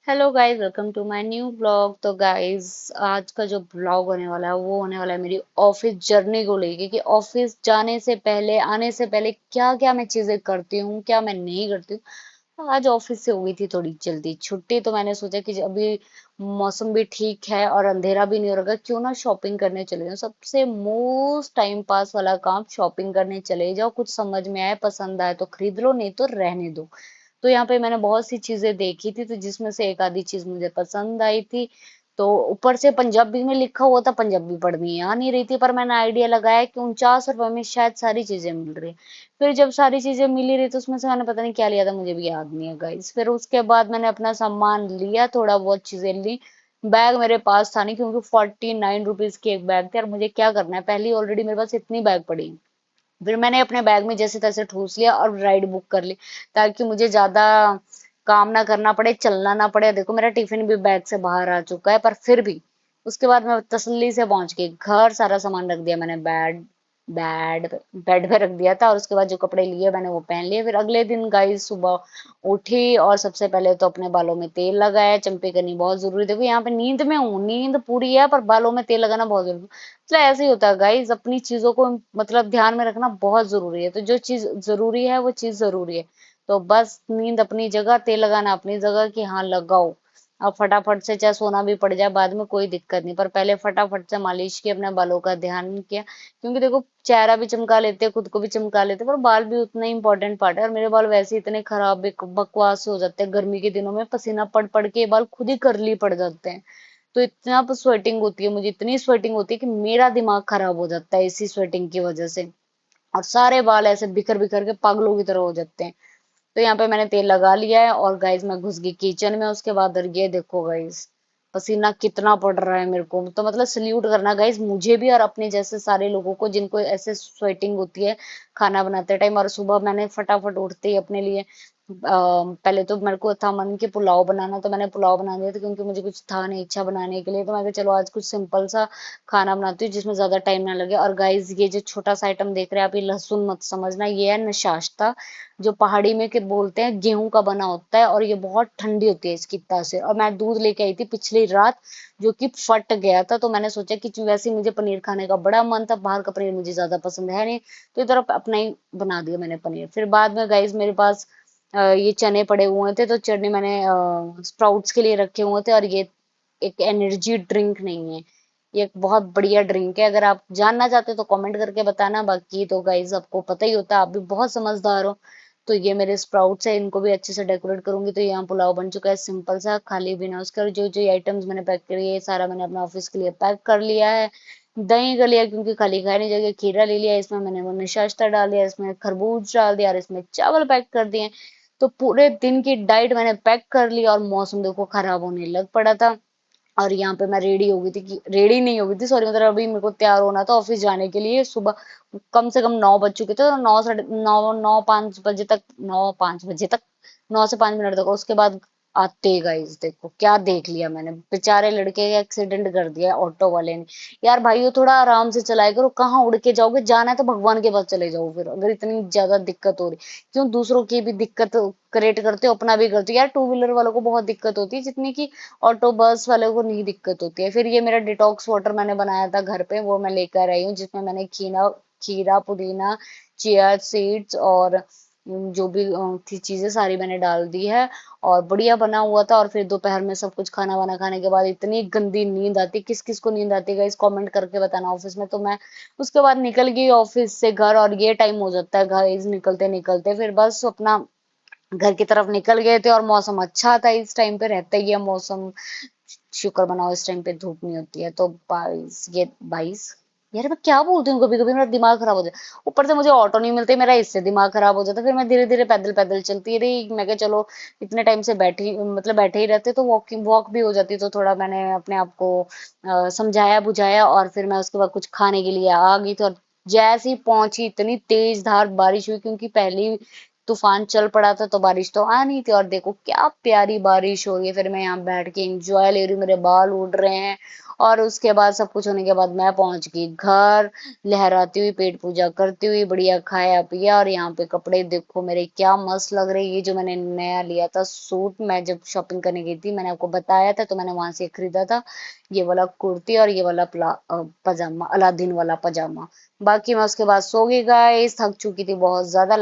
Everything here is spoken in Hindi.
Hello guys, welcome to my new blog. तो गाइस, आज का जो ब्लॉग होने वाला है वो होने वाला है मेरी ऑफिस जर्नी को लेके कि ऑफिस जाने से पहले आने से पहले क्या क्या मैं चीजें करती हूँ, क्या मैं नहीं करती हूँ। तो आज ऑफिस से हुई थी थोड़ी जल्दी छुट्टी, तो मैंने सोचा कि अभी मौसम भी ठीक है और अंधेरा भी नहीं हो रहा, क्यों ना शॉपिंग करने चले जाओ। सबसे मोस्ट टाइम पास वाला काम शॉपिंग करने चले जाओ। कुछ समझ में आए, पसंद आए तो खरीद लो, नहीं तो रहने दो। तो यहाँ पे मैंने बहुत सी चीजें देखी थी, तो जिसमें से एक आधी चीज मुझे पसंद आई थी। तो ऊपर से पंजाबी में लिखा हुआ था, पंजाबी पढ़नी आ नहीं रही थी, पर मैंने आइडिया लगाया कि 49 रुपए में शायद सारी चीजें मिल रही है। फिर जब सारी चीजें मिल ही रही तो उसमें से मैंने पता नहीं क्या लिया था, मुझे भी याद नहीं है गाइस। फिर उसके बाद मैंने अपना सामान लिया, थोड़ा बहुत चीजें ली। बैग मेरे पास था नहीं, क्योंकि 49 रुपीज की एक बैग थी, और मुझे क्या करना है, पहले ऑलरेडी मेरे पास इतनी बैग पड़ी है। फिर मैंने अपने बैग में जैसे तैसे ठूस लिया और राइड बुक कर ली, ताकि मुझे ज्यादा काम ना करना पड़े, चलना ना पड़े। देखो, मेरा टिफिन भी बैग से बाहर आ चुका है, पर फिर भी उसके बाद मैं तसल्ली से पहुंच गई घर। सारा सामान रख दिया मैंने, बेड बेड पे रख दिया था, और उसके बाद जो कपड़े लिए मैंने वो पहन लिए। फिर अगले दिन गाइस सुबह उठी, और सबसे पहले तो अपने बालों में तेल लगाया। चंपी करनी बहुत जरूरी है। देखो, यहाँ पे नींद में हूँ, नींद पूरी है, पर बालों में तेल लगाना बहुत जरूरी है। मतलब ऐसे ही होता है गाइस, अपनी चीजों को मतलब ध्यान में रखना बहुत जरूरी है। तो जो चीज जरूरी है वो चीज जरूरी है। तो बस नींद अपनी जगह, तेल लगाना अपनी जगह, कि हाँ लगाओ। अब फटाफट से चाहे सोना भी पड़ जाए बाद में, कोई दिक्कत नहीं, पर पहले फटाफट से मालिश की, अपने बालों का ध्यान किया। क्योंकि देखो, चेहरा भी चमका लेते हैं, खुद को भी चमका लेते हैं, पर बाल भी उतना ही इंपॉर्टेंट पार्ट है। और मेरे बाल वैसे ही इतने खराब बकवास से हो जाते हैं, गर्मी के दिनों में पसीना पड़ पड़ के ये बाल खुद ही करली पड़ जाते हैं। तो इतना स्वेटिंग होती है मुझे, इतनी स्वेटिंग होती है कि मेरा दिमाग खराब हो जाता है इसी स्वेटिंग की वजह से। और सारे बाल ऐसे बिखर बिखर के पागलों की तरह हो जाते हैं। तो यहाँ पे मैंने तेल लगा लिया है, और गाइस मैं घुस गई किचन में। उसके बाद ये देखो गाइस, पसीना कितना पड़ रहा है मेरे को। तो मतलब सल्यूट करना गाइस मुझे भी, और अपने जैसे सारे लोगों को जिनको ऐसे स्वेटिंग होती है खाना बनाते टाइम। और सुबह मैंने फटाफट उठते ही अपने लिए पहले तो मेरे को था मन कि पुलाव बनाना, तो मैंने पुलाव बना दिया था, क्योंकि मुझे कुछ था नहीं इच्छा बनाने के लिए। तो मैं कहा चलो आज कुछ सिंपल सा खाना बनाती हूँ जिसमें ज्यादा टाइम ना लगे। और गाइस, ये जो छोटा सा आइटम देख रहे हैं आप, ये लहसुन मत समझना, ये है नशाश्ता, जो पहाड़ी में के बोलते हैं, गेहूं का बना होता है, और ये बहुत ठंडी होती है इसकी तासीर। और मैं दूध लेके आई थी पिछली रात, जो कि फट गया था। तो मैंने सोचा कि वैसे ही मुझे पनीर खाने का बड़ा मन था, बाहर का पनीर मुझे ज्यादा पसंद है नहीं, तो इधर अपना ही बना दिया मैंने पनीर। फिर बाद में गाइस मेरे पास ये चने पड़े हुए थे, तो चने मैंने स्प्राउट्स के लिए रखे हुए थे। और ये एक एनर्जी ड्रिंक नहीं है, ये एक बहुत बढ़िया ड्रिंक है। अगर आप जानना चाहते हो तो कमेंट करके बताना। बाकी तो गाइज आपको पता ही होता है, आप भी बहुत समझदार हो। तो ये मेरे स्प्राउट्स है, इनको भी अच्छे से डेकोरेट करूंगी। तो यहाँ पुलाव बन चुका है सिंपल सा, खाली बिना उसके। और जो जो आइटम्स मैंने पैक करी है, सारा मैंने अपने ऑफिस के लिए पैक कर लिया है। दही का लिया, क्योंकि खाली खाने जगह खीरा ले लिया, इसमें मैंने वो निशास्ता डाल दिया, इसमें खरबूज डाल दिया, और इसमें चावल पैक कर दिए। तो पूरे दिन की डाइट मैंने पैक कर ली, और मौसम देखो खराब होने लग पड़ा था। और यहाँ पे मैं रेडी हो गई थी, कि रेडी नहीं हो गई थी, सॉरी, मतलब अभी मेरे को तैयार होना था ऑफिस जाने के लिए। सुबह कम से कम 9 बज चुके थे, तो 9 साढ़े 9 9 5 बजे तक, 9 5 बजे तक, 9 से 5 मिनट तक। उसके बाद आते ही गाइस देखो क्या देख लिया मैंने, बेचारे लड़के का एक्सीडेंट कर दिया ऑटो वाले ने। यार भाइयों, थोड़ा आराम से चलाया करो, कहाँ उड़ के जाओगे, जाना है तो भगवान के पास चले जाओ। फिर अगर इतनी ज्यादा दिक्कत हो रही, क्यों दूसरों की भी दिक्कत क्रिएट करते हो, अपना भी करते हो। यार टू व्हीलर वालों को बहुत दिक्कत होती है, जितनी की ऑटो बस वाले को नहीं दिक्कत होती है। फिर ये मेरा डिटॉक्स वाटर मैंने बनाया था घर पे, वो मैं लेकर आई हूँ, जिसमें मैंने खीरा पुदीना, चिया सीड्स, और जो भी थी चीजें सारी मैंने डाल दी है। और बढ़िया बना हुआ था। और फिर दोपहर में सब कुछ खाना वाना खाने के बाद इतनी गंदी नींद आती, किस किस को नींद आती है इस कमेंट करके बताना ऑफिस में। तो मैं उसके बाद निकल गई ऑफिस से घर, और ये टाइम हो जाता है घर निकलते निकलते। फिर बस अपना घर की तरफ निकल गए थे, और मौसम अच्छा था, इस टाइम पे रहता ही है मौसम, शुक्र मनाओ इस टाइम पे धूप नहीं होती है। तो 22 यार मैं क्या बोलती हूँ, कभी कभी मेरा दिमाग खराब हो जाता है। ऊपर से मुझे ऑटो नहीं मिलते, मेरा इससे दिमाग खराब हो जाता है। फिर मैं धीरे धीरे पैदल पैदल चलती रही। मैं कहा चलो, इतने टाइम से बैठी मतलब बैठे ही रहते, तो वॉक भी हो जाती। तो थोड़ा मैंने अपने आप को समझाया बुझाया, और फिर मैं उसके बाद कुछ खाने के लिए आ गई। तो जैसे ही पहुंची, इतनी तेज धार बारिश हुई, क्योंकि पहली तूफान चल पड़ा था, तो बारिश तो आ नहीं थी, और देखो क्या प्यारी बारिश हो रही है। फिर मैं यहाँ बैठ के एंजॉय ले रही हूँ, मेरे बाल उड़ रहे हैं। और उसके बाद सब कुछ होने के बाद मैं पहुंच गई घर, लहराती हुई, पेट पूजा करती हुई, बढ़िया खाया पिया। और यहाँ पे कपड़े देखो मेरे क्या मस्त लग रहे हैं। ये जो मैंने नया लिया था सूट, मैं जब शॉपिंग करने गई थी, मैंने आपको बताया था, तो मैंने वहां से खरीदा था। ये वाला कुर्ती और ये वाला पजामा, अलादीन वाला पजामा। बाकी मैं उसके बाद सो गई गाइस, थक चुकी थी बहुत ज्यादा।